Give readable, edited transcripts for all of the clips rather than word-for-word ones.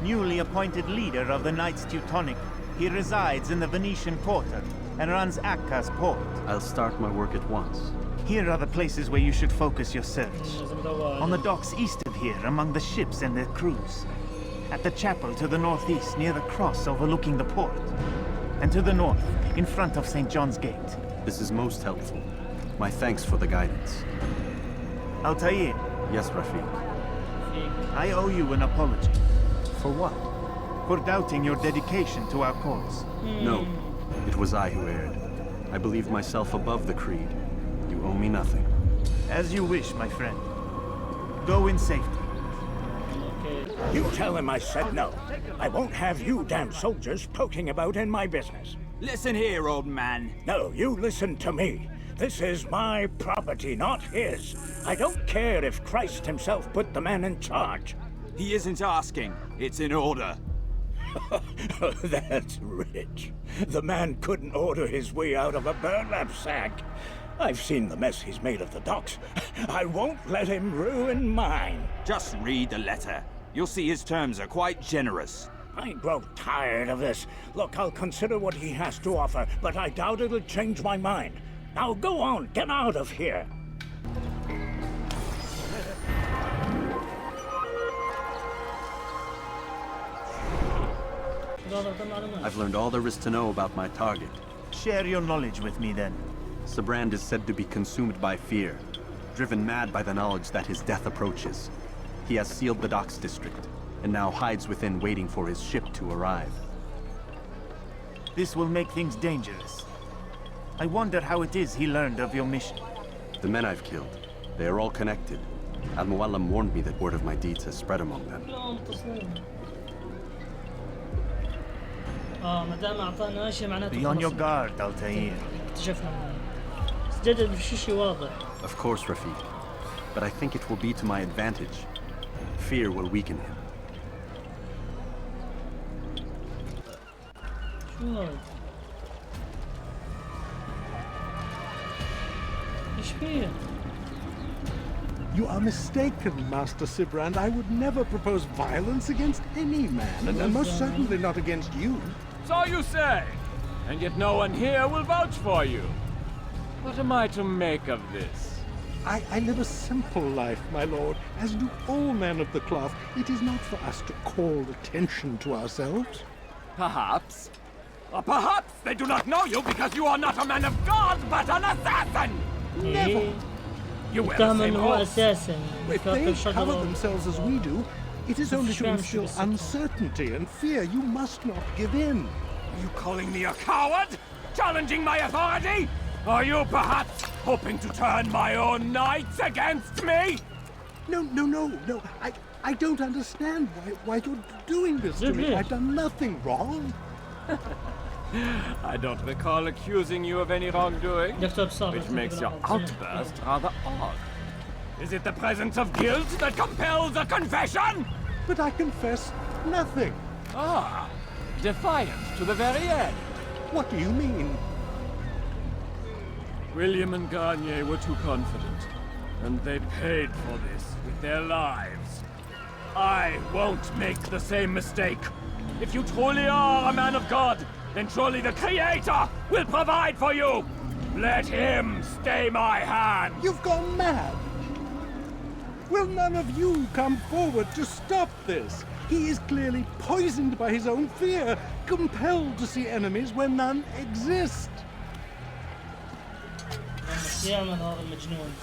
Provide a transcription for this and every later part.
newly appointed leader of the Knights Teutonic. He resides in the Venetian Quarter and runs Akka's port. I'll start my work at once. Here are the places where you should focus your search. On the docks east of here, among the ships and their crews. At the chapel to the northeast, near the cross overlooking the port. And to the north, in front of St. John's Gate. This is most helpful. My thanks for the guidance. Altair. Yes, Rafiq. I owe you an apology. For what? For doubting your dedication to our cause. No, it was I who erred. I believed myself above the Creed. You owe me nothing. As you wish, my friend. Go in safety. You tell him I said no. I won't have you damn soldiers poking about in my business. Listen here, old man. No, you listen to me. This is my property, not his. I don't care if Christ himself put the man in charge. He isn't asking. It's in order. That's rich. The man couldn't order his way out of a burlap sack. I've seen the mess he's made of the docks. I won't let him ruin mine. Just read the letter. You'll see his terms are quite generous. I grow tired of this. Look, I'll consider what he has to offer, but I doubt it'll change my mind. Now go on, get out of here. I've learned all there is to know about my target. Share your knowledge with me, then. Sabrand is said to be consumed by fear, driven mad by the knowledge that his death approaches. He has sealed the docks district, and now hides within waiting for his ship to arrive. This will make things dangerous. I wonder how it is he learned of your mission. The men I've killed, they are all connected. Al-Muallim warned me that word of my deeds has spread among them. Be on your guard, Altair. Of course, Rafiq. But I think it will be to my advantage. Fear will weaken him. You are mistaken, Master Sibrand. I would never propose violence against any man, and most certainly not against you. So you say, and yet no one here will vouch for you. What am I to make of this? I live a simple life, my lord, as do all men of the cloth. It is not for us to call attention to ourselves. Perhaps. Or perhaps they do not know you because you are not a man of God, but an assassin! Never! You wear the same robes. If they cover themselves as we do, it is only to instill uncertainty and fear. You must not give in. Are you calling me a coward? Challenging my authority? Are you perhaps hoping to turn my own knights against me? No. I don't understand why you're doing this to me. I've done nothing wrong. I don't recall accusing you of any wrongdoing, which makes your outburst rather odd. Is it the presence of guilt that compels a confession? But I confess nothing. Ah, defiant to the very end. What do you mean? William and Garnier were too confident, and they paid for this with their lives. I won't make the same mistake. If you truly are a man of God, then surely the Creator will provide for you! Let him stay my hand! You've gone mad! Will none of you come forward to stop this? He is clearly poisoned by his own fear, compelled to see enemies where none exist.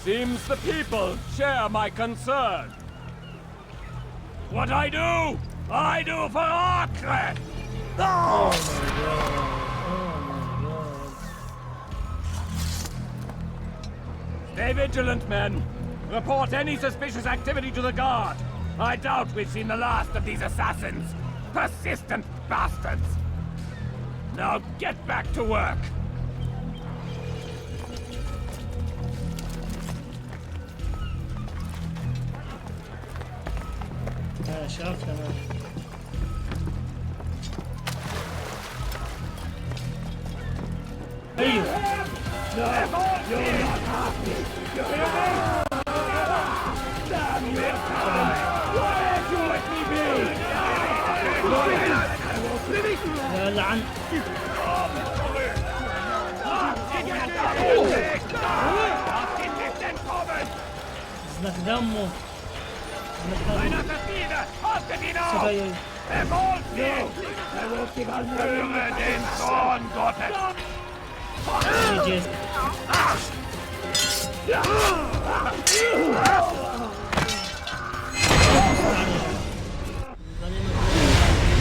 Seems the people share my concern. What I do for Akre! Oh my god. Stay vigilant, men. Report any suspicious activity to the guard. I doubt we've seen the last of these assassins. Persistent bastards. Now get back to work. شاف كمان ايوه عن زنك دمه سبايل يجي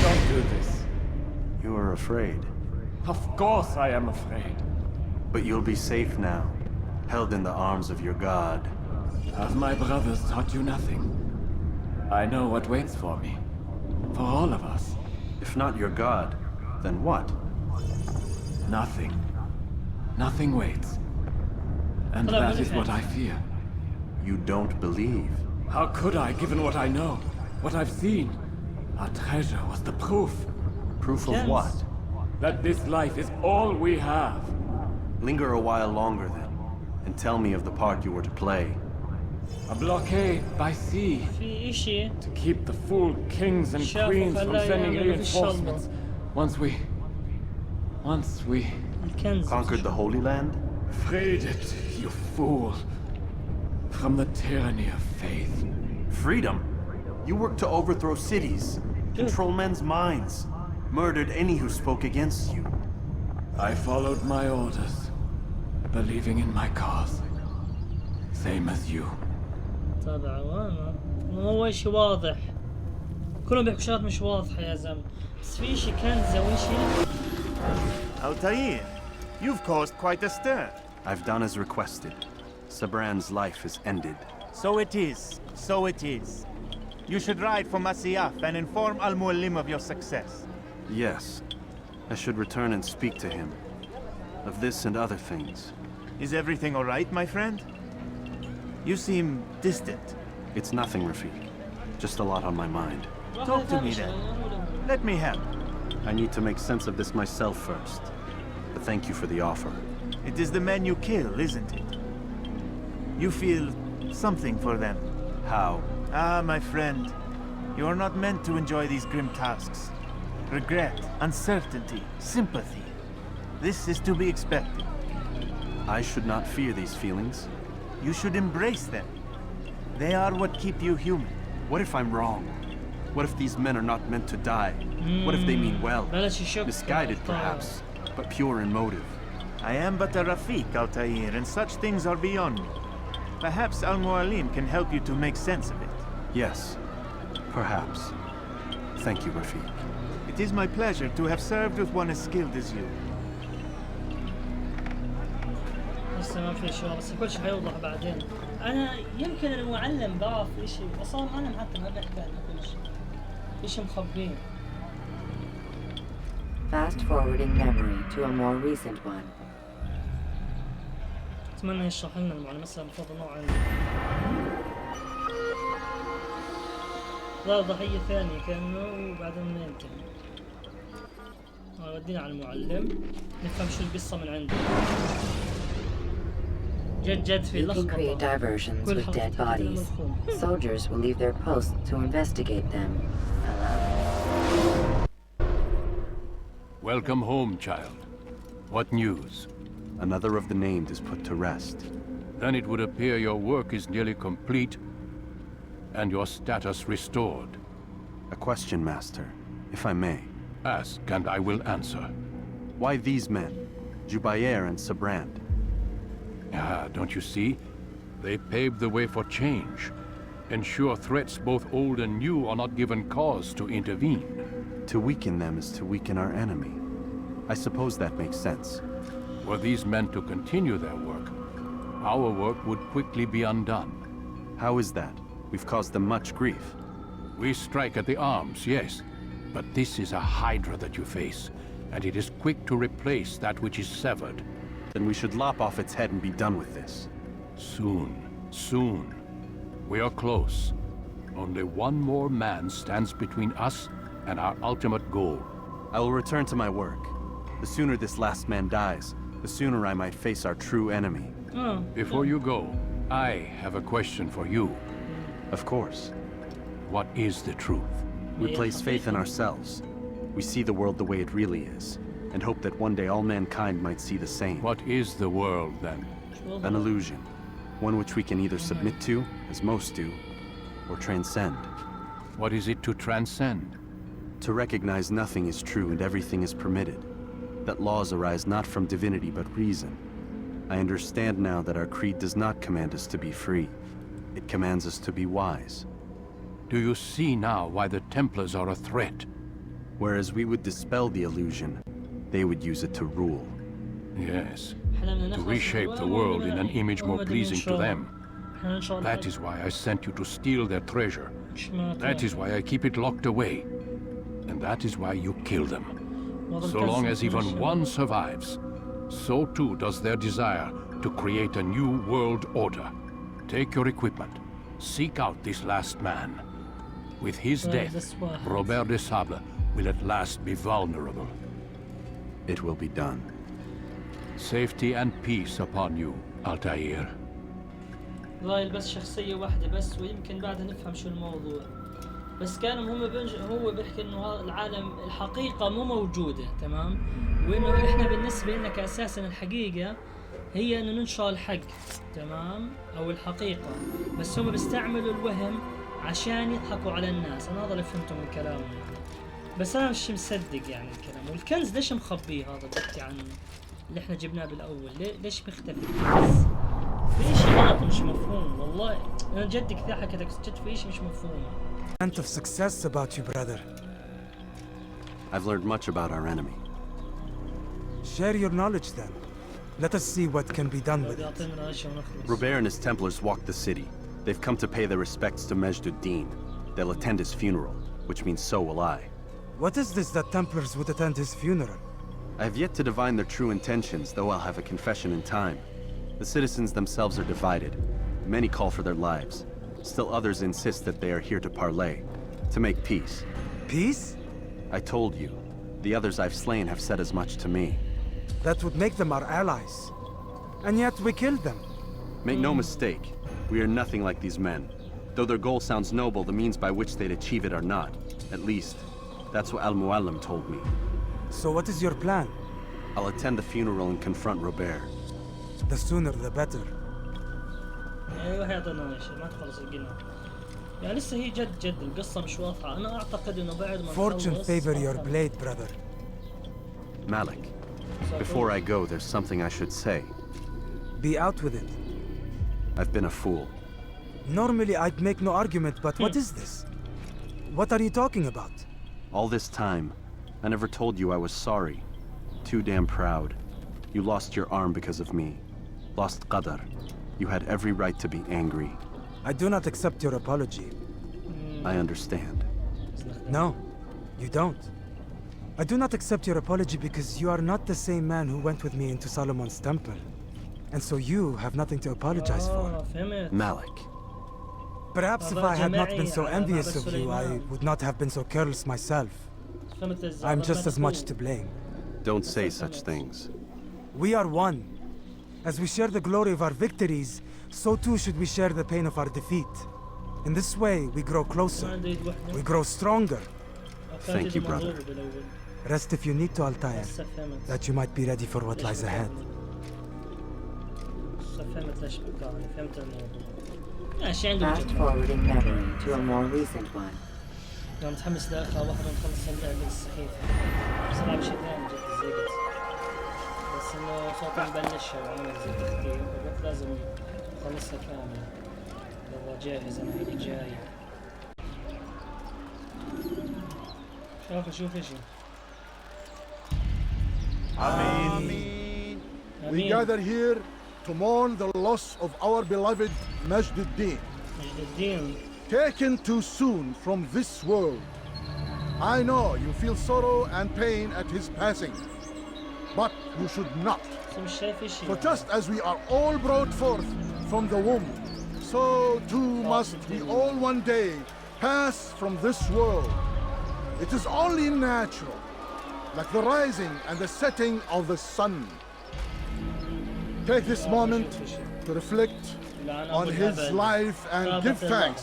Don't do this. You are afraid. Of course I am afraid. But you'll be safe now, held in the arms of your god. Have my brothers taught you nothing? I know what waits for me. For all of us. If not your god, then what? Nothing. Nothing waits. And that is what I fear. You don't believe. How could I, given what I know? What I've seen? Our treasure was the proof. Proof of what? That this life is all we have. Linger a while longer then, and tell me of the part you were to play. A blockade by sea. في إشي To keep the fool kings and queens from sending reinforcements. Once we الكنز Conquered the Holy Land? freed it, you fool. From the tyranny of faith. Freedom? You worked to overthrow cities, control men's minds, murdered any who spoke against you. I followed my orders, believing in my cause. Same as you. تابع وانا هو إشي واضح كلهم بيحكوا شغلات مش واضحة يا زلمة بس في إشي كنزة وإشي Altair, you've caused quite a stir. I've done as requested. Sabran's life is ended. So it is. So it is. You should ride for Masiyaf and inform Al-Muallim of your success. Yes. I should return and speak to him. Of this and other things. Is everything all right, my friend? You seem distant. It's nothing, Rafiq. Just a lot on my mind. Talk to me then. Let me help. I need to make sense of this myself first. But thank you for the offer. It is the men you kill, isn't it? You feel something for them. How? Ah, my friend. You are not meant to enjoy these grim tasks. Regret, uncertainty, sympathy. This is to be expected. I should not fear these feelings. You should embrace them. They are what keep you human. What if I'm wrong? What if these men are not meant to die? What if they mean well? بلاش يشك Misguided perhaps, but pure in motive. I am but a Rafiq, Altair, and such things are beyond me. Perhaps Al-Muallim can help you to make sense of it. Yes, perhaps. Thank you, Rafiq. It is my pleasure to have served with one as skilled as you. لسه ما في شيء بس كل شيء حيوضح بعدين انا يمكن المعلم بعرف شيء اصلا المعلم حتى ما بيحكي عن كل شيء شيء مخبيه Fast forwarding memory to a more recent one. اتمنى يشرح لنا المعلم مثلا بفضل نوع عنده لا ضحية ثانية كأنه وبعدين ننتهي ودينا على المعلم نفهم شو القصة من عنده جد في You can create diversions with dead bodies. Soldiers will leave their posts to investigate them. Welcome home, child. What news? Another of the named is put to rest. Then it would appear your work is nearly complete and your status restored. A question, Master, if I may. Ask and I will answer. Why these men, Jubayer and Sabrand? Ah, don't you see? They pave the way for change. Ensure threats both old and new are not given cause to intervene. To weaken them is to weaken our enemy. I suppose that makes sense. Were these men to continue their work, our work would quickly be undone. How is that? We've caused them much grief. We strike at the arms, yes, but this is a hydra that you face, and it is quick to replace that which is severed. Then we should lop off its head and be done with this. Soon, soon. We are close. Only one more man stands between us and our ultimate goal. I will return to my work. The sooner this last man dies, the sooner I might face our true enemy. Before you go, I have a question for you. Of course. What is the truth? We place faith in ourselves. We see the world the way it really is, and hope that one day all mankind might see the same. What is the world, then? An illusion. One which we can either submit to, as most do, or transcend. What is it to transcend? To recognize nothing is true and everything is permitted. That laws arise not from divinity but reason. I understand now that our creed does not command us to be free. It commands us to be wise. Do you see now why the Templars are a threat? Whereas we would dispel the illusion, they would use it to rule. Yes, to reshape the world in an image more pleasing to them. That is why I sent you to steal their treasure. That is why I keep it locked away. And that is why you kill them. So long as even one survives, so too does their desire to create a new world order. Take your equipment. Seek out this last man. With his death, Robert de Sable will at last be vulnerable. It will be done. Safety and peace upon you, Altair. ضايل بس شخصية واحدة بس ويمكن بعدها نفهم شو الموضوع. بس كانوا هم هو بيحكي انه هذا العالم الحقيقة مو موجودة، تمام؟ وانه احنا بالنسبة لنا كاساسا الحقيقة هي انه ننشر الحق، تمام؟ او الحقيقة، بس هم بيستعملوا الوهم عشان يضحكوا على الناس. انا هذا اللي فهمته من كلامه يعني. بس انا مش مصدق يعني الكلام. والكنز ليش مخبيه هذا بحكي عنه؟ اللي احنا جبناه بالاول، ليش مختفي الكنز؟ في شيء غلط مش مفهوم والله. انا جد كثير حكيتك جد في شيء مش مفهوم. of success about you, brother. I've learned much about our enemy. Share your knowledge then. Let us see what can be done with it. Robert and his Templars walked the city. They've come to pay their respects to Majd ad-Din. They'll attend his funeral, which means so will I. What is this that Templars would attend his funeral? I have yet to divine their true intentions, though I'll have a confession in time. The citizens themselves are divided. Many call for their lives. Still others insist that they are here to parley, to make peace. Peace? I told you. The others I've slain have said as much to me. That would make them our allies. And yet we killed them. Make no mistake, we are nothing like these men. Though their goal sounds noble, the means by which they'd achieve it are not. At least, that's what Al-Mu'allim told me. So what is your plan? I'll attend the funeral and confront Robert. The sooner the better. ايوه يعطينا شيء ما تخلص القناة. يعني لسه هي جد القصة مش واضحة. أنا أعتقد إنه بعد ما Fortune favor your blade, brother. Malik, before I go, there's something I should say. Be out with it. I've been a fool. Normally I'd make no argument, but what is this? What are you talking about? All this time, I never told you I was sorry. Too damn proud. You lost your arm because of me. Lost Qadar. You had every right to be angry. I do not accept your apology. I understand. No, you don't. I do not accept your apology because you are not the same man who went with me into Solomon's temple. And so you have nothing to apologize for. Malik. Perhaps if I had not been so envious of you, I would not have been so careless myself. I'm just as much to blame. Don't say such things. We are one. As we share the glory of our victories, so too should we share the pain of our defeat. In this way, we grow closer. We grow stronger. Thank you, brother. Rest if you need to, Altair, that you might be ready for what lies ahead. Fast forwarding memory to a more recent one. أنا متحمس لآخر واحدة نخلص اللعبة السخيفة. بس ألعب شيء ثاني جد زيقت. بس إنه صوت نبلشها وعمل زي تختيم وقلت لازم نخلصها كاملة. يلا جاهز أنا هيدي جاي. شوف إيش. Amen. We gather here to mourn the loss of our beloved Majd ad-Din. Taken too soon from this world. I know you feel sorrow and pain at his passing, but you should not. For just as we are all brought forth from the womb, so too must we all one day pass from this world. It is only natural, like the rising and the setting of the sun. Take this moment to reflect on his life and give thanks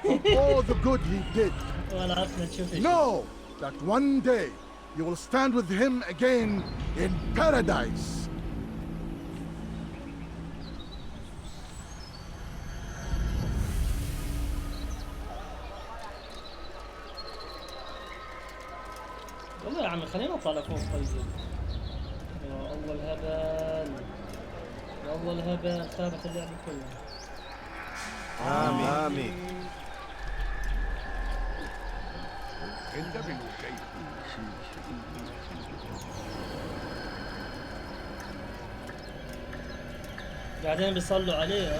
for all the good he did. Know that one day you will stand with him again in paradise. والله يا عمي خلينا نطلع لفوق طيب. يا الله الهبل، يا الله الهبل، خابت اللعبة كلها. آمين آمين. قاعدين بيصلوا عليه.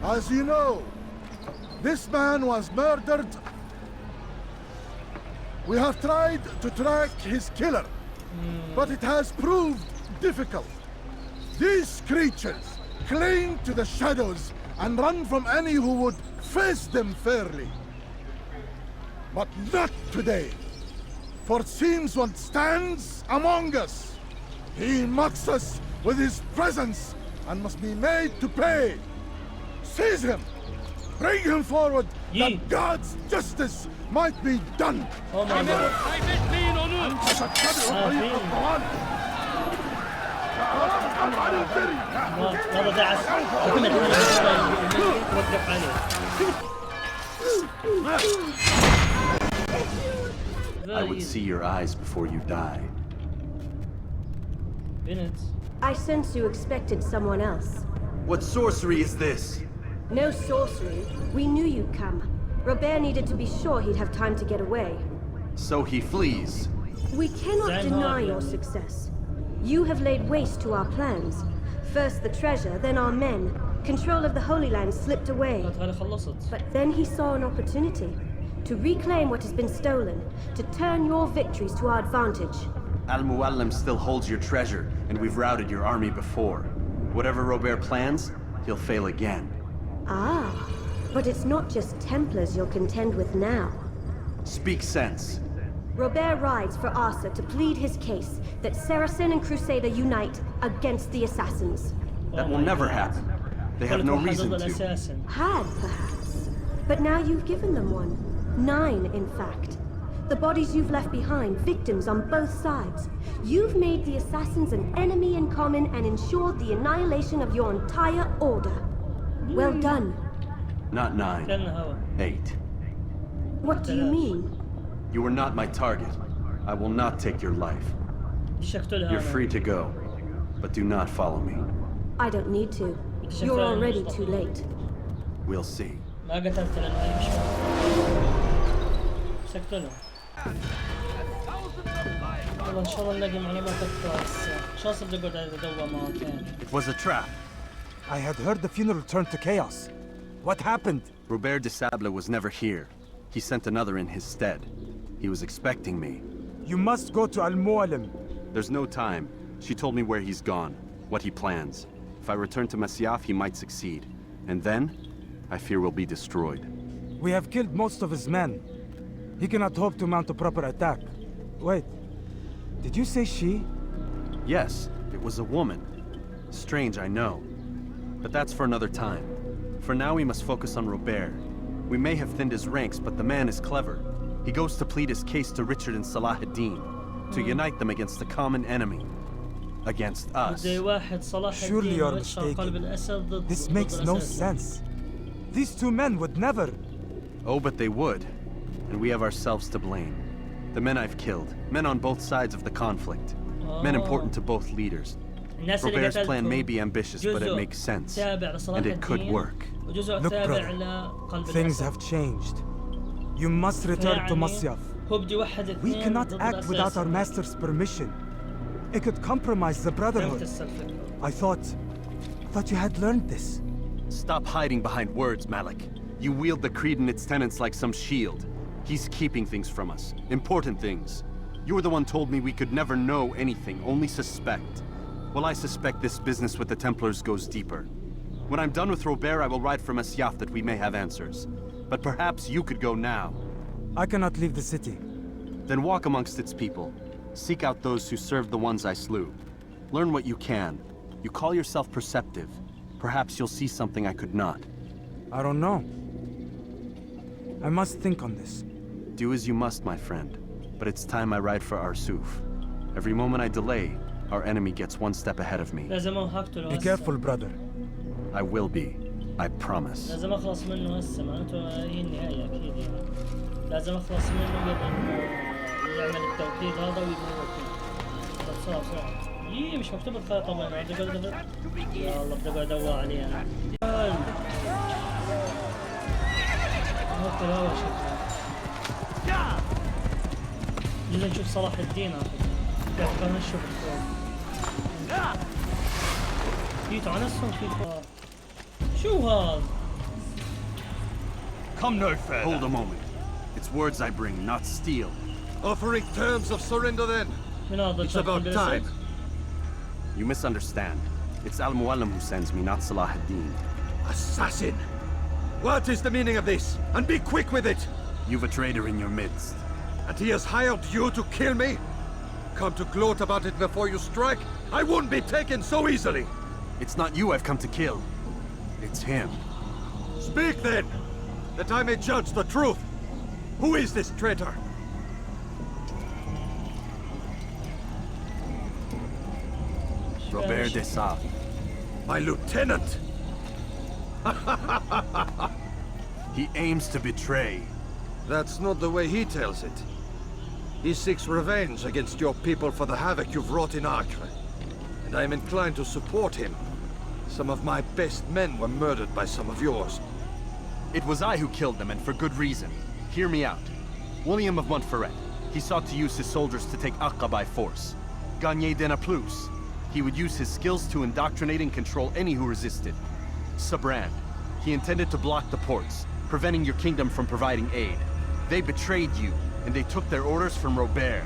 As you know, this man was murdered. We have tried to track his killer, but it has proved difficult. These creatures cling to the shadows and run from any who would face them fairly. But not today, for it seems one stands among us. He mocks us with his presence and must be made to pay. Seize him! Bring him forward that God's justice might be done! Oh my God. I would see your eyes before you die. I sense you expected someone else. What sorcery is this? No sorcery. We knew you'd come. Robert needed to be sure he'd have time to get away. So he flees. We cannot deny your success. You have laid waste to our plans. First the treasure, then our men. Control of the Holy Land slipped away. But then he saw an opportunity to reclaim what has been stolen, to turn your victories to our advantage. Al-Mu'allim still holds your treasure, and we've routed your army before. Whatever Robert plans, he'll fail again. Ah, but it's not just Templars you'll contend with now. Speak sense. Robert rides for Arthur to plead his case that Saracen and Crusader unite against the Assassins. That will never happen. They have no reason to. Had, perhaps. But now you've given them one. 9, in fact. The bodies you've left behind, victims on both sides. You've made the Assassins an enemy in common and ensured the annihilation of your entire order. Well done. Not 9. 8. What do you mean? You were not my target. I will not take your life. You're free to go, but do not follow me. I don't need to. You're already too late. We'll see. ما قتلت لأنه هي مش سكتله. والله إن شاء الله نلاقي معلومات أكثر. شخص بدي أقعد أدور معه تاني. It was a trap. I had heard the funeral turned to chaos. What happened? Robert de Sable was never here. He sent another in his stead. He was expecting me. You must go to Al-Mu'allim. There's no time. She told me where he's gone, what he plans. If I return to Masyaf, he might succeed. And then, I fear we'll be destroyed. We have killed most of his men. He cannot hope to mount a proper attack. Wait, did you say she? Yes, it was a woman. Strange, I know. But that's for another time. For now, we must focus on Robert. We may have thinned his ranks, but the man is clever. He goes to plead his case to Richard and Salah ad-Din, to unite them against the common enemy. Against us. Surely you're mistaken. This makes no sense. These two men would never... Oh, but they would. And we have ourselves to blame. The men I've killed, men on both sides of the conflict. Men important to both leaders. Robert's plan may be ambitious, but it makes sense. And it could work. Look, brother, things have changed. You must return to Masyaf. We cannot act without our master's permission. It could compromise the Brotherhood. I thought you had learned this. Stop hiding behind words, Malik. You wield the Creed and its tenets like some shield. He's keeping things from us. Important things. You were the one told me we could never know anything, only suspect. Well, I suspect this business with the Templars goes deeper. When I'm done with Robert, I will ride for Masyaf that we may have answers. But perhaps you could go now. I cannot leave the city. Then walk amongst its people. Seek out those who served the ones I slew. Learn what you can. You call yourself perceptive. Perhaps you'll see something I could not. I don't know. I must think on this. Do as you must, my friend. But it's time I ride for Arsuf. Every moment I delay, our enemy gets one step ahead of me. Be careful, brother. I will be. I promise. لازم اخلص منه هسه معناته هي النهاية اكيد يعني. لازم اخلص منه قبل ما يعمل التوحيد هذا ويموتني. بسرعة بسرعة. يي مش مكتوب الخريطة وين عندي قدر. يا الله بدي اقعد ادور عليه انا. هذا هو شكله. بدنا نشوف صلاح الدين خلينا نشوف الفوق. في تعنسهم في فوق. شو هذا؟ Come no further. Hold a moment. It's words I bring, not steel. Offering terms of surrender then. It's about time. You misunderstand. It's Al-Mu'allim who sends me, not Salah ad-Din. Assassin! What is the meaning of this? And be quick with it! You've a traitor in your midst. And he has hired you to kill me? Come to gloat about it before you strike? I won't be taken so easily! It's not you I've come to kill. It's him. Speak then, that I may judge the truth. Who is this traitor? Robert de Sable. My lieutenant! He aims to betray. That's not the way he tells it. He seeks revenge against your people for the havoc you've wrought in Acre. And I am inclined to support him. Some of my best men were murdered by some of yours. It was I who killed them, and for good reason. Hear me out. William of Montferrat. He sought to use his soldiers to take Acre by force. Gagné de Naplouse. He would use his skills to indoctrinate and control any who resisted. Sabrand. He intended to block the ports, preventing your kingdom from providing aid. They betrayed you, and they took their orders from Robert.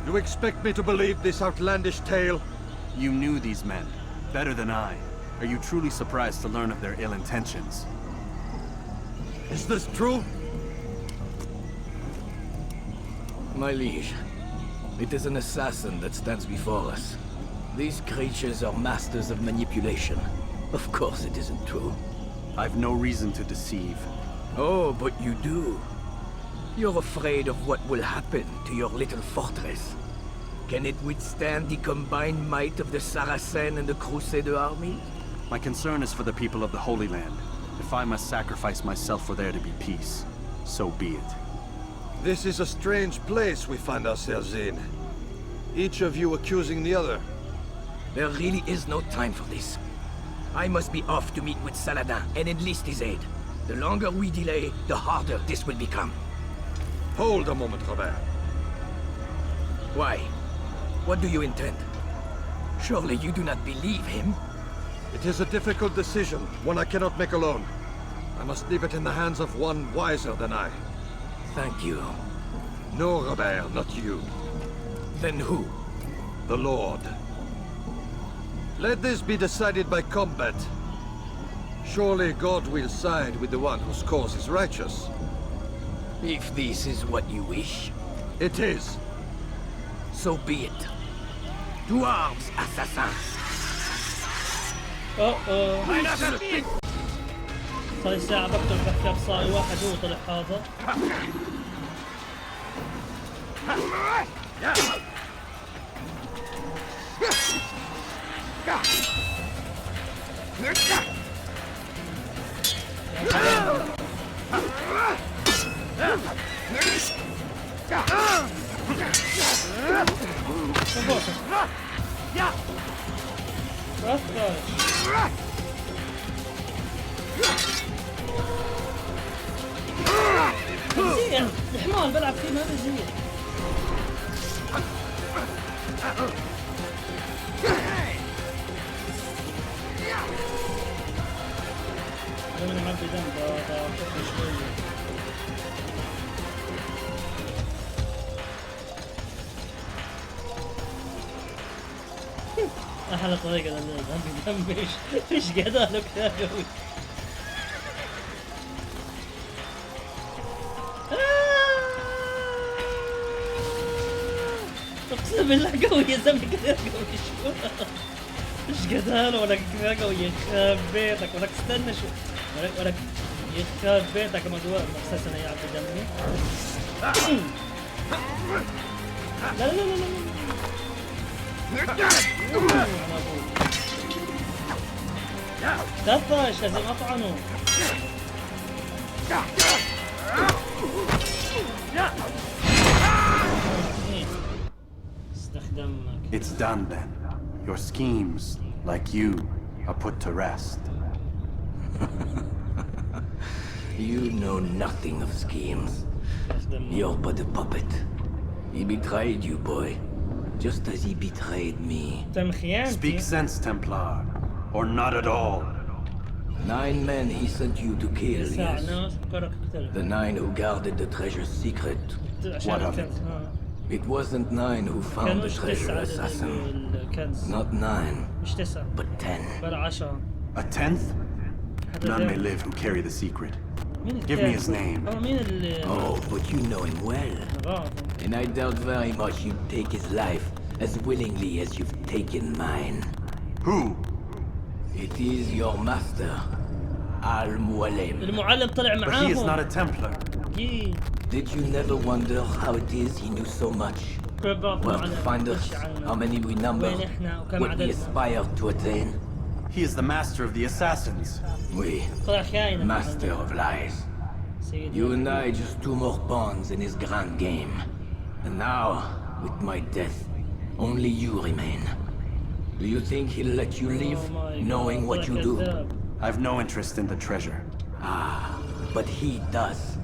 You expect me to believe this outlandish tale? You knew these men, better than I. Are you truly surprised to learn of their ill intentions? Is this true? My liege, it is an assassin that stands before us. These creatures are masters of manipulation. Of course it isn't true. I've no reason to deceive. Oh, but you do. You're afraid of what will happen to your little fortress. Can it withstand the combined might of the Saracen and the Crusader army? My concern is for the people of the Holy Land. If I must sacrifice myself for there to be peace, so be it. This is a strange place we find ourselves in. Each of you accusing the other. There really is no time for this. I must be off to meet with Saladin and enlist his aid. The longer we delay, the harder this will become. Hold a moment, Robert. Why? What do you intend? Surely you do not believe him? It is a difficult decision, one I cannot make alone. I must leave it in the hands of one wiser than I. Thank you. No, Robert, not you. Then who? The Lord. Let this be decided by combat. Surely God will side with the one whose cause is righteous. If this is what you wish. It is. So be it. To arms, assassins! صار لي ساعة بكتب بحكي صار واحد هو طلع حاضر. زين الحمار بلعب فيه ما بزين. لما نعبي دم بطفل شوية. أحلى طريقة للدم مش قاعد أهلك يا قوي. اقسم بالله قوي يا زلمه كثير قوي. شو ايش قتال ولك كذا ويخرب بيتك ولك استنى شو ولك يخرب بيتك مدوار اساسن يا عبد دمي. لا لا لا لا تطش لازم اطعنه. It's done then. Your schemes, like you, are put to rest. You know nothing of schemes. You're but a puppet. He betrayed you, boy. Just as he betrayed me. Speak sense, Templar. Or not at all. 9 men he sent you to kill, yes. The 9 who guarded the treasure's secret. What of it? It wasn't 9 who found the treasure, assassin. Not 9, but 10. A 10th? None may live who carry the secret. Give me his name. Oh, but you know him well. And I doubt very much you'd take his life as willingly as you've taken mine. Who? It is your master, المعلم. المعلم طلع معاهم. But he is not a Templar. Did you never wonder how it is he knew so much? Well, to find us, how many we number, what we aspire to attain. He is the master of the assassins. We, master of lies. You and I just 2 more pawns in his grand game. And now, with my death, only you remain. Do you think he'll let you live, knowing what you do? I've no interest in the treasure. Ah, but he does.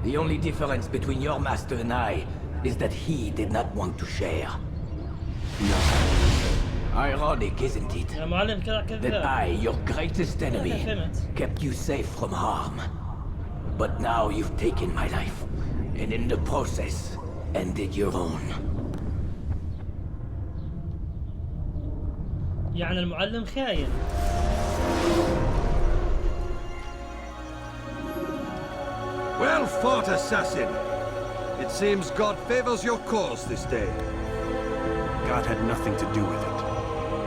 The only difference between your master and I is that he did not want to share. No. Ironic, isn't it? That I, your greatest enemy, kept you safe from harm. But now you've taken my life, and in the process, ended your own. يعني المعلم خاين. Well fought, assassin. It seems God favors your cause this day. God had nothing to do with it.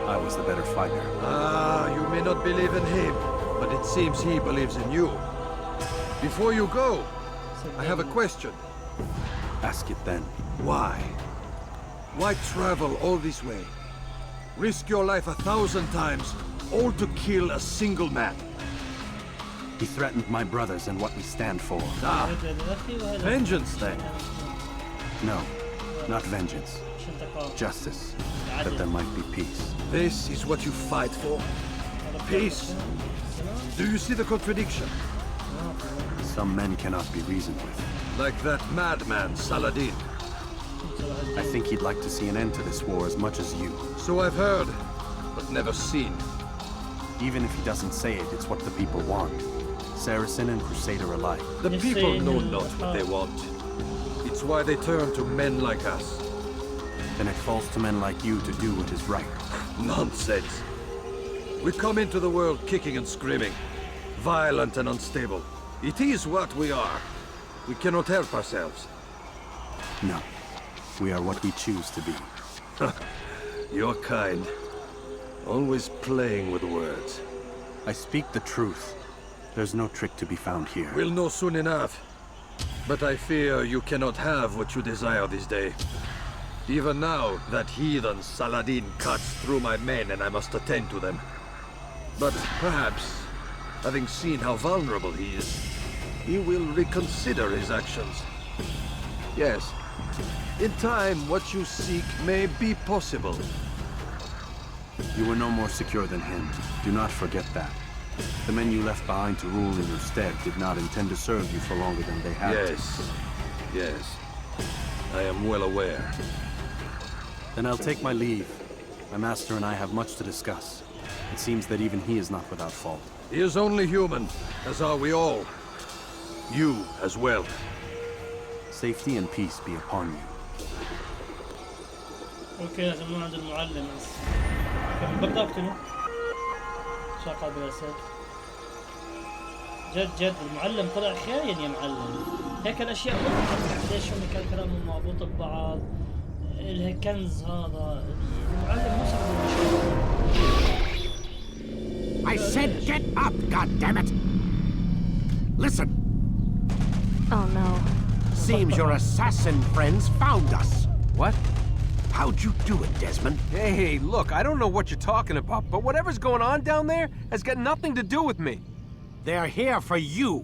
I was the better fighter. Ah, you may not believe in him, but it seems he believes in you. Before you go, I have a question. Ask it then. Why? Why travel all this way? Risk your life 1,000 times, all to kill a single man. He threatened my brothers and what we stand for. Ah, vengeance then? No, not vengeance. Justice, that there might be peace. This is what you fight for? Peace? Do you see the contradiction? Some men cannot be reasoned with. Like that madman, Saladin. I think he'd like to see an end to this war as much as you. So I've heard, but never seen. Even if he doesn't say it, it's what the people want. Saracen and Crusader alike. The people know not what they want. It's why they turn to men like us. Then it falls to men like you to do what is right. Nonsense. We come into the world kicking and screaming, violent and unstable. It is what we are. We cannot help ourselves. No. We are what we choose to be. You're kind. Always playing with words. I speak the truth. There's no trick to be found here. We'll know soon enough. But I fear you cannot have what you desire this day. Even now, that heathen Saladin cuts through my men and I must attend to them. But perhaps, having seen how vulnerable he is, he will reconsider his actions. Yes, in time, what you seek may be possible. You were no more secure than him. Do not forget that. The men you left behind to rule in your stead did not intend to serve you for longer than they had to. Yes. I am well aware. Then I'll take my leave. My master and I have much to discuss. It seems that even he is not without fault. He is only human, as are we all. You as well. Safety and peace be upon you. اوكي لازم نروح عند المعلم بس. بقدر اقتله. شاقة براسات. جد المعلم طلع خاين يا معلم. هيك الاشياء وضحت ليش هم كان كلامهم مربوط ببعض. الكنز هذا المعلم مو صار له مشكلة. I said get up, goddammit! Listen. Oh no. Seems your assassin friends found us. What? How'd you do it, Desmond? Hey, look, I don't know what you're talking about, but whatever's going on down there has got nothing to do with me. They're here for you,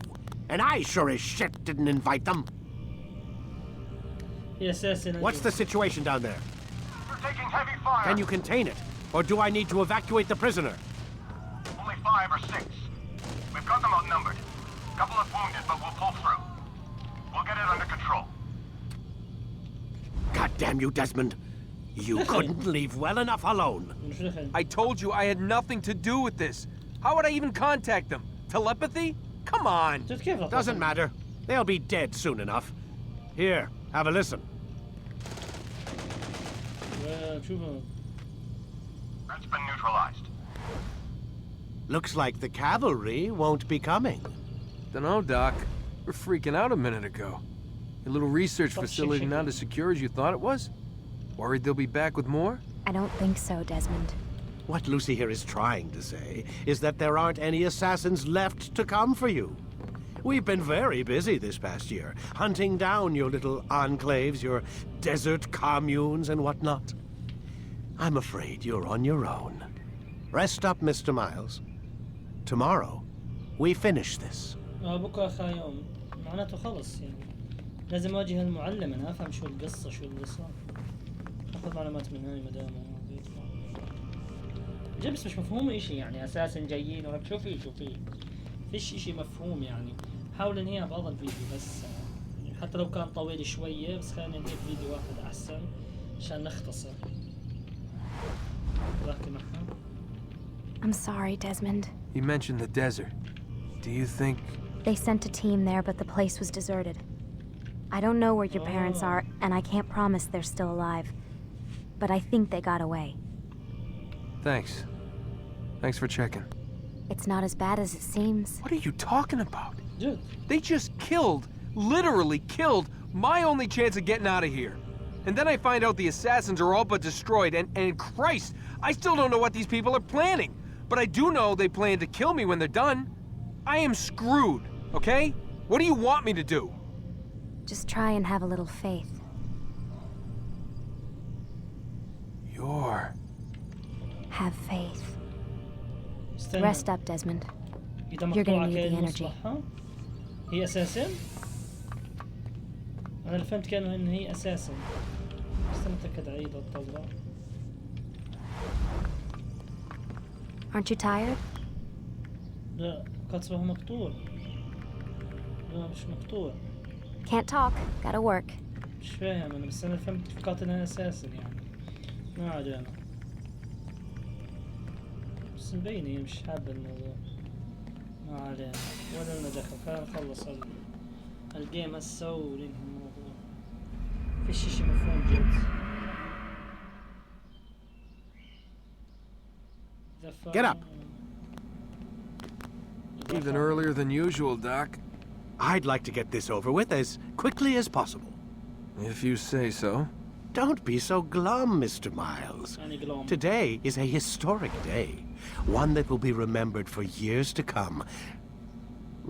and I sure as shit didn't invite them. What's the situation down there? We're taking heavy fire. Can you contain it? Or do I need to evacuate the prisoner? Only 5 or 6. We've got them outnumbered. Couple of wounded, but we'll pull through. We'll get it under control. God damn you, Desmond. You couldn't leave well enough alone. I told you I had nothing to do with this. How would I even contact them? Telepathy? Come on. Doesn't matter. They'll be dead soon enough. Here, have a listen. That's been neutralized. Looks like the cavalry won't be coming. Dunno, Doc. We're freaking out a minute ago. Your little research facility not as secure as you thought it was? Worried they'll be back with more? I don't think so, Desmond. What Lucy here is trying to say is that there aren't any assassins left to come for you. We've been very busy this past year, hunting down your little enclaves, your desert communes and whatnot. I'm afraid you're on your own. Rest up, Mr. Miles. Tomorrow, we finish this. بكره آخر يوم معناته خلص يعني لازم اواجه المعلم انا افهم شو القصة شو اللي صار اخذ معلومات من هاي مدام جبس مش مفهوم اشي يعني اساسا جايين وهيك شوفي فيش اشي مفهوم يعني حاول انهيها بهذا الفيديو بس حتى لو كان طويل شوية بس خلينا ننهي فيديو واحد احسن عشان نختصر بحكي معها. I'm sorry, Desmond. You mentioned the desert. Do you think... They sent a team there, but the place was deserted. I don't know where your parents are, and I can't promise they're still alive. But I think they got away. Thanks. Thanks for checking. It's not as bad as it seems. What are you talking about? Dude. They just killed, literally killed, my only chance of getting out of here. And then I find out the assassins are all but destroyed, and Christ, I still don't know what these people are planning. But I do know they plan to kill me when they're done. I am screwed, okay? What do you want me to do? Just try and have a little faith. Have faith. Rest up, Desmond. You're gonna need the energy. هي اساسن؟ انا اللي فهمت كانه ان هي اساسن. بس متأكد عيد الطلبة. Aren't you tired? لا قد صباح مقطوع. لا مش مقطوع. Can't talk. Gotta work. مش فاهم انا بس انا فهمت فكرت انها اساسن يعني. ما علينا. بس مبين هي مش حابة الموضوع. ما علينا ولا لنا دخل خلينا نخلص الجيم هسه وننهي الموضوع. فيش اشي مفهوم جد. Get up! Even earlier than usual, Doc. I'd like to get this over with as quickly as possible. If you say so. Don't be so glum, Mr. Miles. Today is a historic day. One that will be remembered for years to come.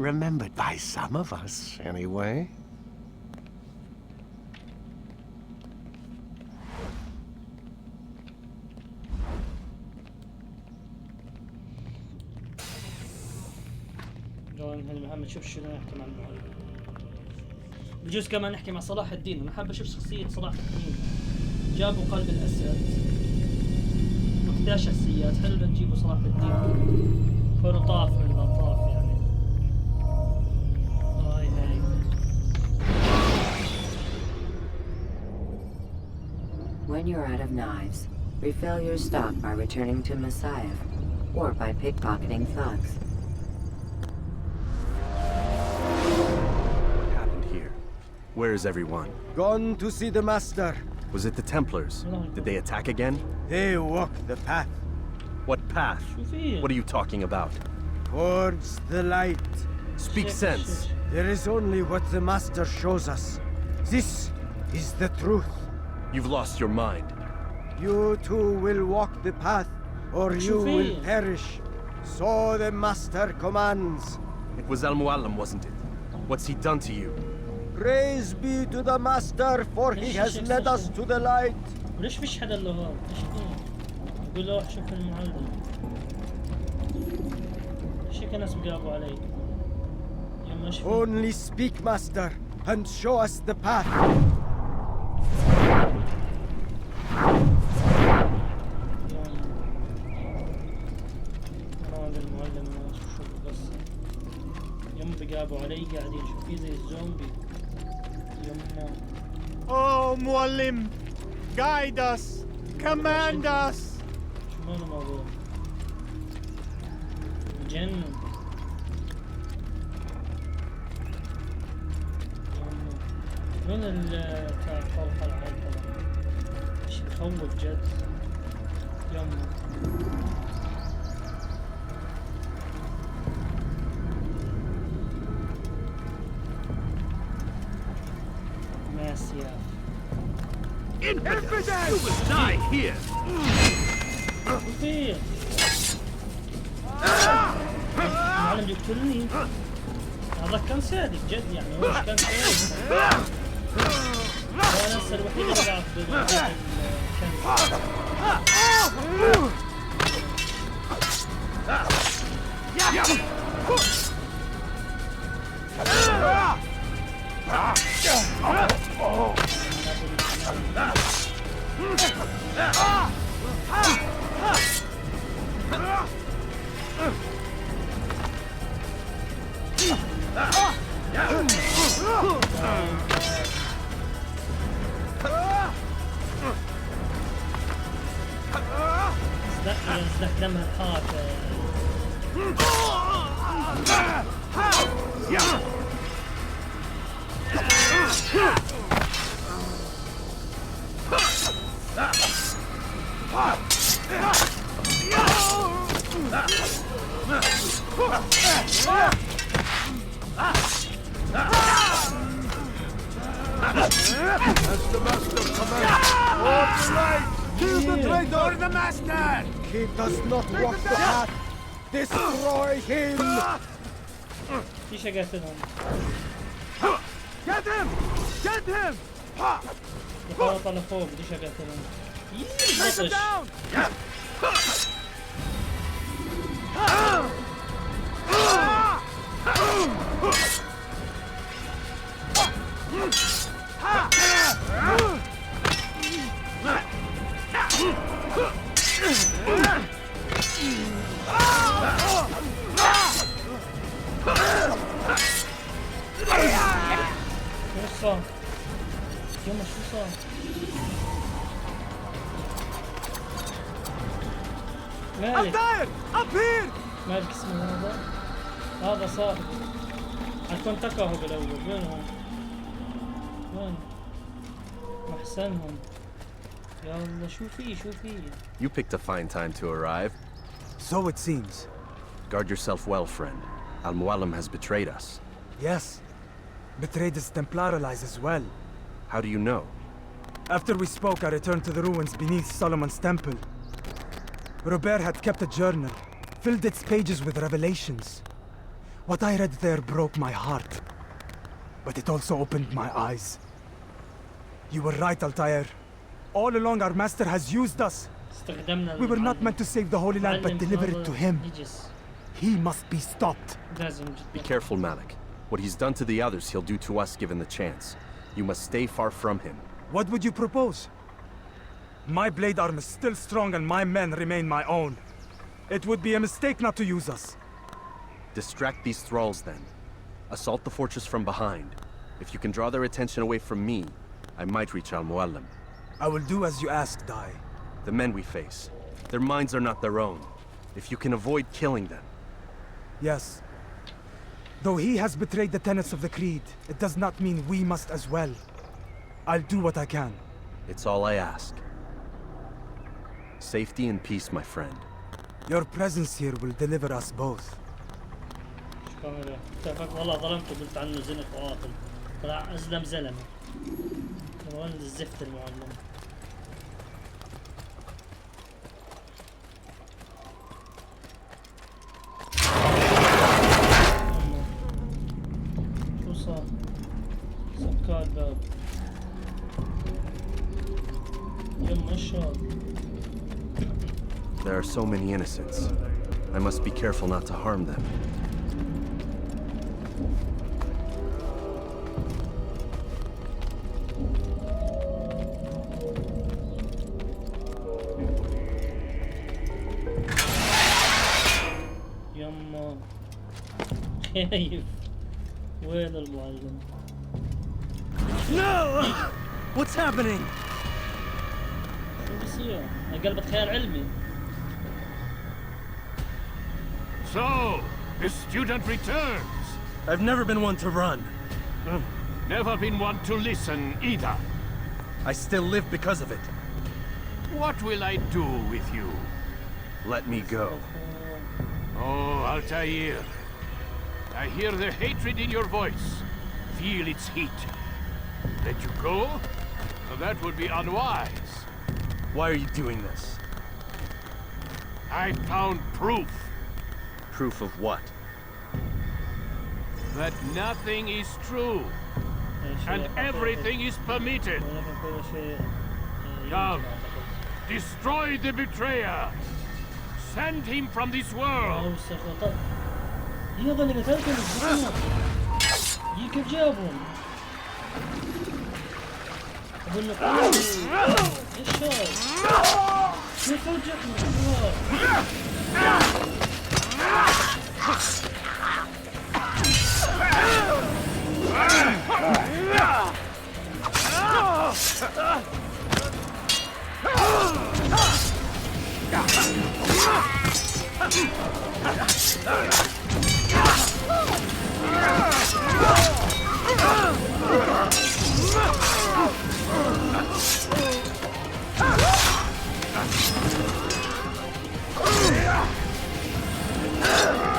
Remembered by some of us, anyway. محمد شوف شنو نحكي مع المعلم. بجوز كمان نحكي مع صلاح الدين. انا حابب اشوف شخصية صلاح الدين. جابوا قلب الاسد. 11 شخصيات حلو نجيبوا صلاح الدين. كونه طاف من الطاف يعني. هاي. When you're out of knives, refill your stock by returning to Messiah or by pickpocketing thugs. Where is everyone? Gone to see the master. Was it the Templars? Did they attack again? They walk the path. What path? What are you talking about? Towards the light. Speak sense. There is only what the master shows us. This is the truth. You've lost your mind. You too will walk the path or you will perish. So the master commands. It was المعلم, wasn't it? What's he done to you? Praise be to the master, for he has led us to the light. ليش فيش حدا الا هذا؟ ليش فيه؟ يقول له شوف المعلم. ليش هيك ناس بيقابوا علي؟ Only speak, master, and show us the path. بيقابوا علي قاعدين شوف في زي الزومبي. يما. Oh, معلم, guide us, command us. شو ماله الموضوع؟ مجنن. وين الفوحة العاب طبعا؟ ايش يخوف جد. يما. Infidel! You will die here! وكيف؟ المعلم يقتلني. هذا كان صادق جد يعني هو مش كان صادق. هو الناس الوحيدة اللي بعرف بالكنز. استخدمها الحركة. As the master commands, hold the light! Kill the traitor! For the master! He does not walk the path! Destroy him! ايش قاتلهم؟ Get him! Get him! يحاول طلع فوق ليش قاتلهم؟ Take him down! شو صار؟ يما شو صار؟ مالك؟ Up here! مالك اسمه هذا صار. كنت تكرهه بالأول. وينهم؟ وين؟ محسنهم. يلا شو في شو في؟ You picked a fine time to arrive. So it seems. Guard yourself well, friend. Al-Mu'allim has betrayed us. Yes. Betrayed his Templar allies as well. How do you know? After we spoke, I returned to the ruins beneath Solomon's temple. Robert had kept a journal, filled its pages with revelations. What I read there broke my heart. But it also opened my eyes. You were right, Altair. All along our master has used us. We were not meant to save the Holy Land, but deliver it to him. He must be stopped. Be careful, Malik. What he's done to the others, he'll do to us given the chance. You must stay far from him. What would you propose? My blade arm is still strong and my men remain my own. It would be a mistake not to use us. Distract these thralls then. Assault the fortress from behind. If you can draw their attention away from me, I might reach Al-Mu'allim. I will do as you ask, Dai. The men we face, their minds are not their own. If you can avoid killing them. Yes. Though he has betrayed the tenets of the Creed, it does not mean we must as well. I'll do what I can. It's all I ask. Safety and peace, my friend. Your presence here will deliver us both. والله ظلمته قلت عنه زنق وقاتل. طلع أزلم زلمة. وين الزفت المعلم. There are so many innocents. I must be careful not to harm them. يما خايف. وين المعلم؟ No! What's happening? شو بصير؟ قلبت خيال علمي. So, the student returns. I've never been one to run. Never been one to listen either. I still live because of it. What will I do with you? Let me go. Oh, Altair. I hear the hatred in your voice. Feel its heat. Let you go? That would be unwise. Why are you doing this? I found proof. Proof of what? That nothing is true. And everything is permitted. Come, destroy the betrayer. Send him from this world. يلا اللي قتلتهم الجماعة. كيف جابهم؟ أقول لك ايش هذا؟ كيف وجههم؟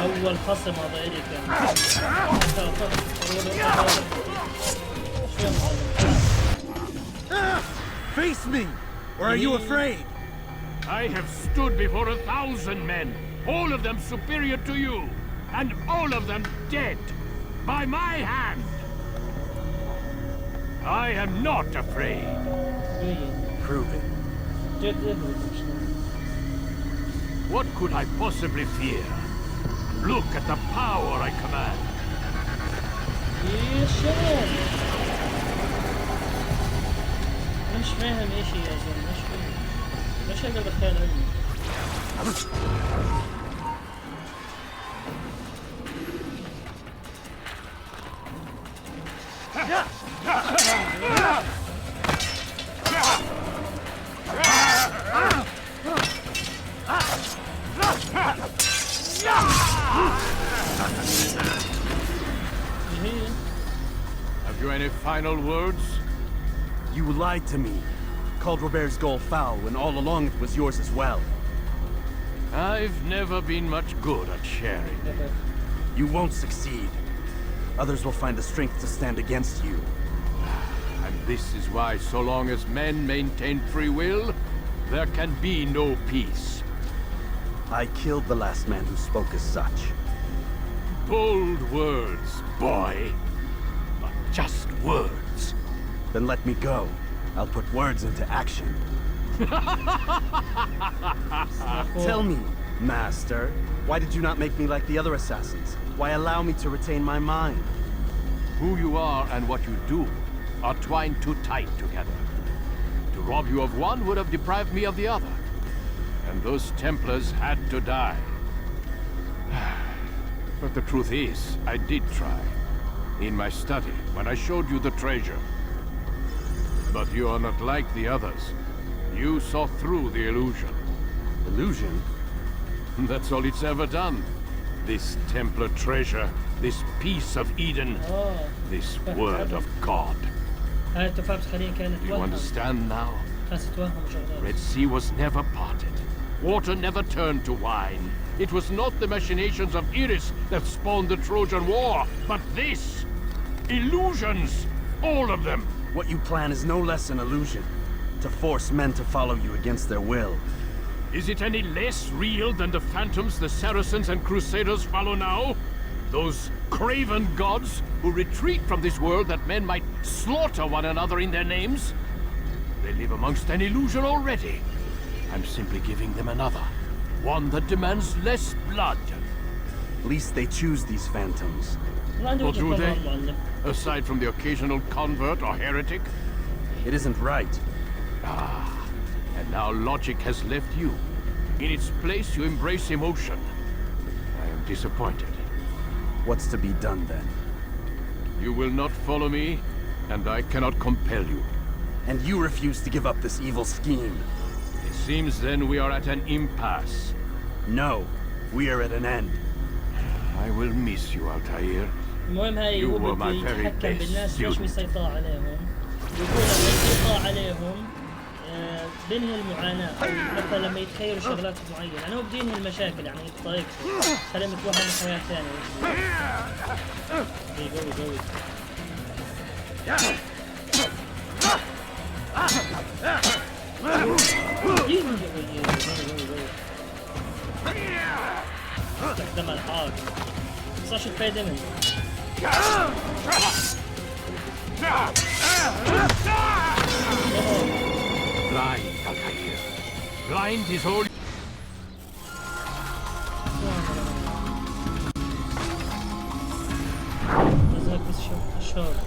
أول خصم هذا إلي كان. Face me! Or are you afraid? I have stood before 1,000 men, all of them superior to you, and all of them dead, by my hand. I am not afraid. Prove it. What could I possibly fear? Look at the power I command. مش فاهم ايش يا زلمه، مش فاهم. مش هقدر بخيال علمي. Have you any final words? You lied to me. Called Robert's goal foul when all along it was yours as well. I've never been much good at sharing. You won't succeed. Others will find the strength to stand against you. And this is why so long as men maintain free will, there can be no peace. I killed the last man who spoke as such. Bold words, boy. But just words. Then let me go. I'll put words into action. Tell me, Master, why did you not make me like the other assassins? Why allow me to retain my mind? Who you are and what you do are twined too tight together. To rob you of one would have deprived me of the other. And those Templars had to die. But the truth is, I did try. In my study, when I showed you the treasure. But you are not like the others. You saw through the illusion. Illusion? That's all it's ever done. This Templar treasure, this piece of Eden, this word of God. Do you understand now? Red Sea was never parted. Water never turned to wine. It was not the machinations of Iris that spawned the Trojan War, but this! Illusions! All of them! What you plan is no less an illusion. To force men to follow you against their will. Is it any less real than the phantoms the Saracens and Crusaders follow now? Those craven gods who retreat from this world that men might slaughter one another in their names? They live amongst an illusion already. I'm simply giving them another, One that demands less blood. At least they choose these phantoms. Or do they? Aside from the occasional convert or heretic? It isn't right. Ah, and now logic has left you. In its place, you embrace emotion. I am disappointed. What's to be done then? You will not follow me, and I cannot compel you. And you refuse to give up this evil scheme. It seems then we are at an impasse. No, we are at an end. I will miss you, Altair. المهم هاي هو بده يتحكم بالناس ليش بيسيطر عليهم يقول لما يسيطر عليهم بينهي المعاناة أو مثلا لما يتخيلوا شغلات معينة يعني هو بده ينهي المشاكل يعني بطريقته خليهم يتوهموا حياة ثانية قوي استخدم الحار صار شو الفايدة منه Blind, Altair. Blind is all. لازم بس الشارع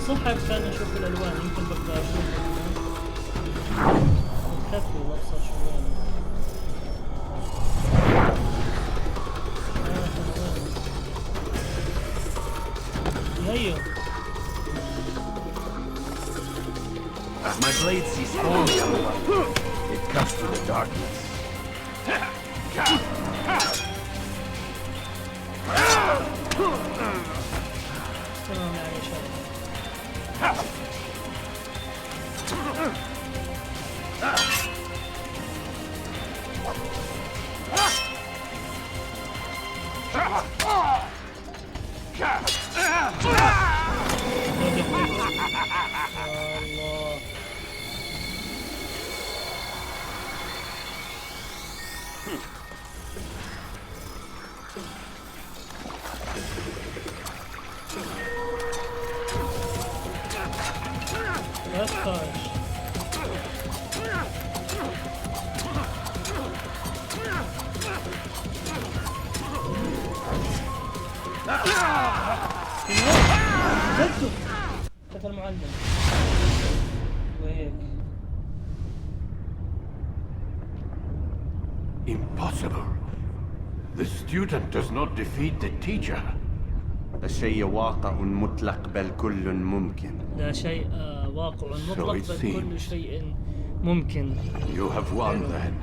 صح خلينا نشوف الألوان يمكن بقدر أشوفها خفي وابصر شلون هيو As my blade sees only on the light, it cuts through the darkness. المعلم وهيك Impossible. The student does not defeat the teacher. الشيء واقع مطلق بل كل ممكن. لا شيء واقع مطلق بل كل شيء ممكن. You have won then.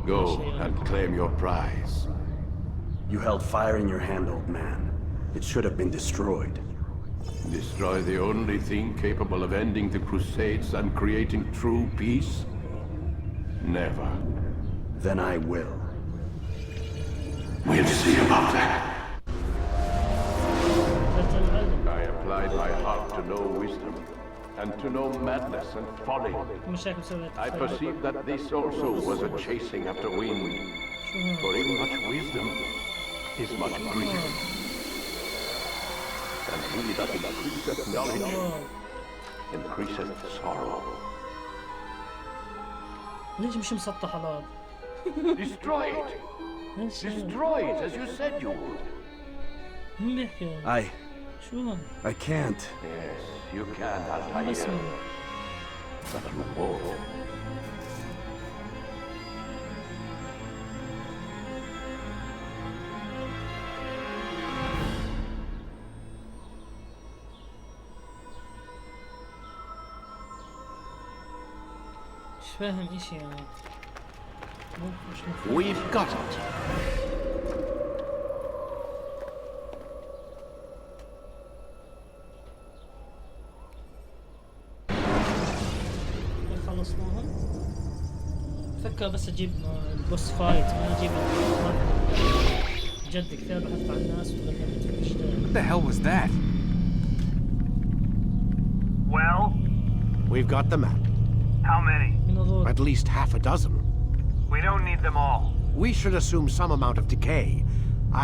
Go and claim your prize. You held fire in your hand, old man. It should have been destroyed. Destroy the only thing capable of ending the Crusades and creating true peace? Never. Then I will. We'll see about that. I applied my heart to know wisdom, and to know madness and folly. I perceived that this also was a chasing after wind. For in much wisdom is much grief. And he that increaseth knowledge increaseth sorrow. ليش مش مسطح على هذا؟ Destroy it! Destroy it as you said you would. I can't. Yes, you can, Altair. But you won't. مش فاهم ايش يعني. We've got it. خلصناها. فكر بس اجيب البوس فايت ما اجيب جد كثير بحث عن الناس What the hell was that? Well? We've got the map. How many? At least half a dozen. We don't need them all. We should assume some amount of decay.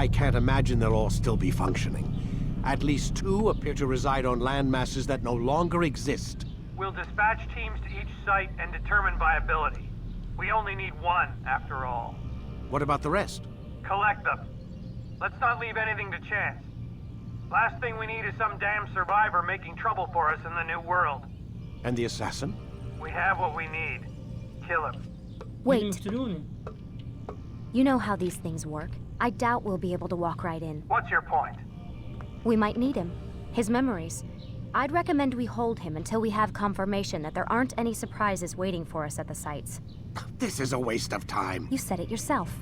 I can't imagine they'll all still be functioning. At least 2 appear to reside on land masses that no longer exist. We'll dispatch teams to each site and determine viability. We only need one, after all. What about the rest? Collect them. Let's not leave anything to chance. Last thing we need is some damn survivor making trouble for us in the new world. And the assassin? We have what we need. Kill him. Wait. You know how these things work. I doubt we'll be able to walk right in. What's your point? We might need him. His memories. I'd recommend we hold him until we have confirmation that there aren't any surprises waiting for us at the sites. This is a waste of time. You said it yourself.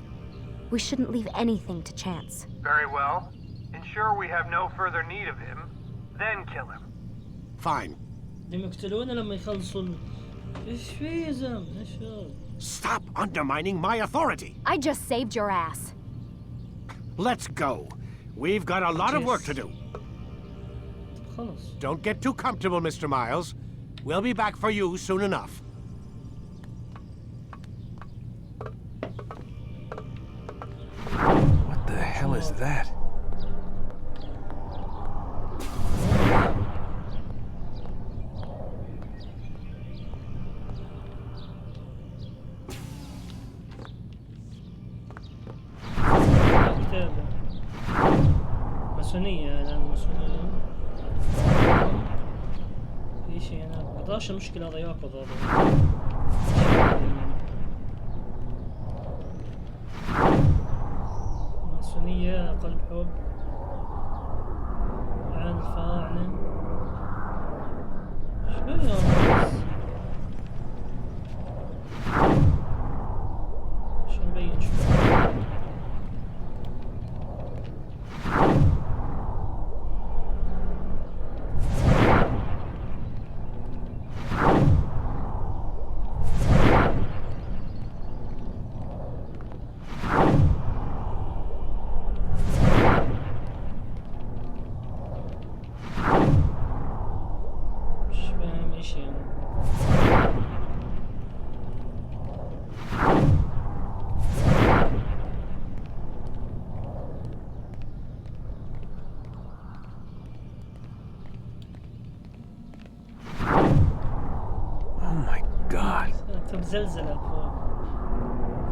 We shouldn't leave anything to chance. Very well. Ensure we have no further need of him, then kill him. Fine. Stop undermining my authority. I just saved your ass. Let's go. We've got a lot of work to do. Don't get too comfortable, Mr. Miles. We'll be back for you soon enough. What the hell is that? ماسونية هذا الماسونية في شيء هنا مقدرش المشكلة هذا ياخذ هذا ماسونية قلب حب عن الفراعنة شنو يا شو نبين شو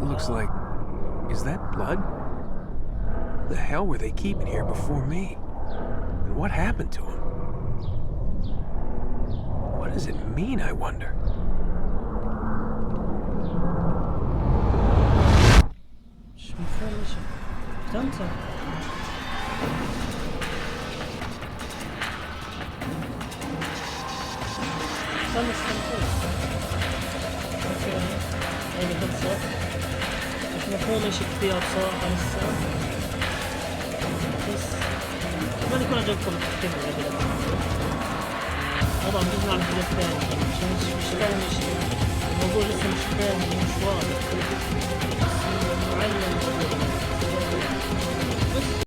Looks like... is that blood? The hell were they keeping here before me? And what happened to him? What does it mean, I wonder? هذه خلصت مش مفهوم ايش فيها بصراحة لسه بس اتمنى يكون عجبكم التحكيم اللي قبل طبعا بإذن الله الفيديو الثاني عشان مش فاهم ايش الموضوع لسه مش فاهم مش واضح المعلم